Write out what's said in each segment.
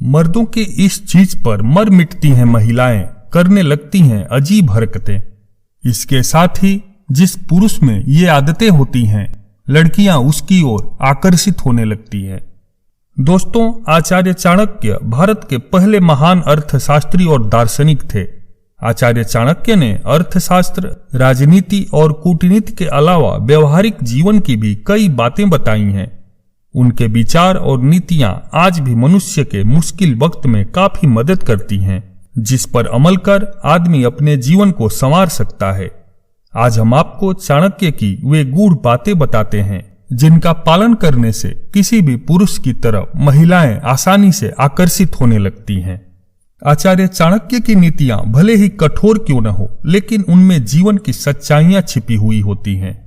मर्दों के इस चीज पर मर मिटती हैं महिलाएं, करने लगती हैं अजीब हरकतें। इसके साथ ही जिस पुरुष में ये आदतें होती हैं, लड़कियां उसकी ओर आकर्षित होने लगती हैं। दोस्तों, आचार्य चाणक्य भारत के पहले महान अर्थशास्त्री और दार्शनिक थे। आचार्य चाणक्य ने अर्थशास्त्र, राजनीति और कूटनीति के अलावा व्यवहारिक जीवन की भी कई बातें बताई हैं। उनके विचार और नीतियां आज भी मनुष्य के मुश्किल वक्त में काफी मदद करती हैं, जिस पर अमल कर आदमी अपने जीवन को संवार सकता है। आज हम आपको चाणक्य की वे गूढ़ बातें बताते हैं, जिनका पालन करने से किसी भी पुरुष की तरफ महिलाएं आसानी से आकर्षित होने लगती हैं। आचार्य चाणक्य की नीतियां भले ही कठोर क्यों न हो, लेकिन उनमें जीवन की सच्चाइयां छिपी हुई होती हैं।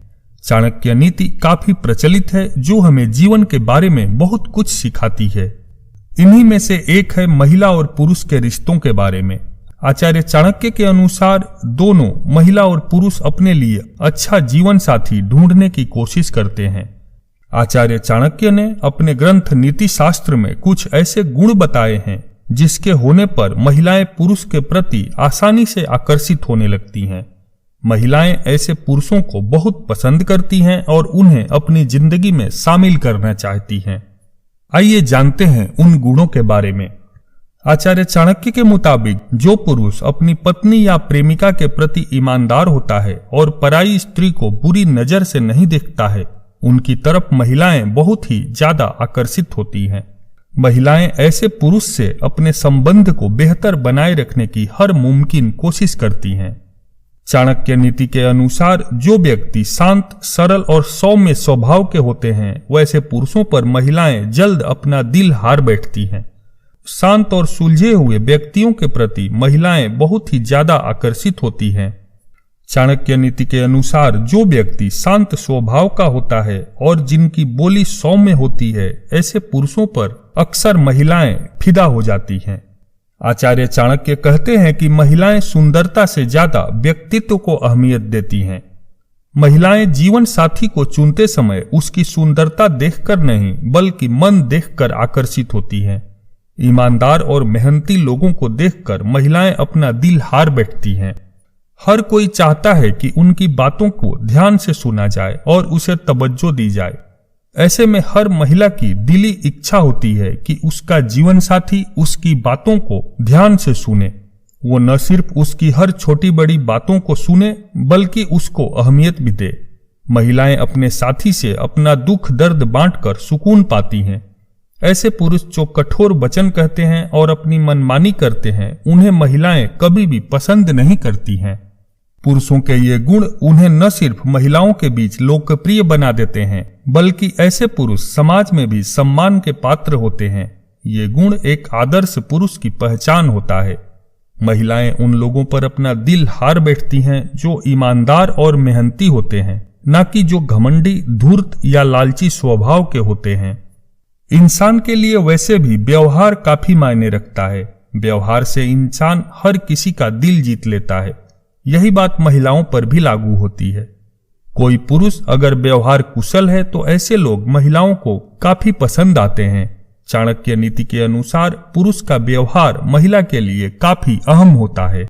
चाणक्य नीति काफी प्रचलित है, जो हमें जीवन के बारे में बहुत कुछ सिखाती है। इन्हीं में से एक है महिला और पुरुष के रिश्तों के बारे में। आचार्य चाणक्य के अनुसार दोनों महिला और पुरुष अपने लिए अच्छा जीवन साथी ढूंढने की कोशिश करते हैं। आचार्य चाणक्य ने अपने ग्रंथ नीति शास्त्र में कुछ ऐसे गुण बताए हैं, जिसके होने पर महिलाएं पुरुष के प्रति आसानी से आकर्षित होने लगती हैं। महिलाएं ऐसे पुरुषों को बहुत पसंद करती हैं और उन्हें अपनी जिंदगी में शामिल करना चाहती हैं। आइए जानते हैं उन गुणों के बारे में। आचार्य चाणक्य के मुताबिक जो पुरुष अपनी पत्नी या प्रेमिका के प्रति ईमानदार होता है और पराई स्त्री को बुरी नजर से नहीं देखता है, उनकी तरफ महिलाएं बहुत ही ज्यादा आकर्षित होती हैं। महिलाएं ऐसे पुरुष से अपने संबंध को बेहतर बनाए रखने की हर मुमकिन कोशिश करती हैं। चाणक्य नीति के अनुसार जो व्यक्ति शांत, सरल और सौम्य स्वभाव के होते हैं, वैसे पुरुषों पर महिलाएं जल्द अपना दिल हार बैठती हैं। शांत और सुलझे हुए व्यक्तियों के प्रति महिलाएं बहुत ही ज्यादा आकर्षित होती हैं। चाणक्य नीति के अनुसार जो व्यक्ति शांत स्वभाव का होता है और जिनकी बोली सौम्य होती है, ऐसे पुरुषों पर अक्सर महिलाएं फिदा हो जाती हैं। आचार्य चाणक्य कहते हैं कि महिलाएं सुंदरता से ज्यादा व्यक्तित्व को अहमियत देती हैं। महिलाएं जीवन साथी को चुनते समय उसकी सुंदरता देखकर नहीं, बल्कि मन देखकर आकर्षित होती हैं। ईमानदार और मेहनती लोगों को देखकर महिलाएं अपना दिल हार बैठती हैं। हर कोई चाहता है कि उनकी बातों को ध्यान से सुना जाए और उसे तवज्जो दी जाए। ऐसे में हर महिला की दिली इच्छा होती है कि उसका जीवन साथी उसकी बातों को ध्यान से सुने। वो न सिर्फ उसकी हर छोटी बड़ी बातों को सुने, बल्कि उसको अहमियत भी दे। महिलाएं अपने साथी से अपना दुख दर्द बांटकर सुकून पाती हैं। ऐसे पुरुष जो कठोर वचन कहते हैं और अपनी मनमानी करते हैं, उन्हें महिलाएं कभी भी पसंद नहीं करती हैं। पुरुषों के ये गुण उन्हें न सिर्फ महिलाओं के बीच लोकप्रिय बना देते हैं, बल्कि ऐसे पुरुष समाज में भी सम्मान के पात्र होते हैं। ये गुण एक आदर्श पुरुष की पहचान होता है। महिलाएं उन लोगों पर अपना दिल हार बैठती हैं जो ईमानदार और मेहनती होते हैं, न कि जो घमंडी, धूर्त या लालची स्वभाव के होते हैं। इंसान के लिए वैसे भी व्यवहार काफी मायने रखता है। व्यवहार से इंसान हर किसी का दिल जीत लेता है। यही बात महिलाओं पर भी लागू होती है। कोई पुरुष अगर व्यवहार कुशल है तो ऐसे लोग महिलाओं को काफी पसंद आते हैं। चाणक्य नीति के अनुसार पुरुष का व्यवहार महिला के लिए काफी अहम होता है।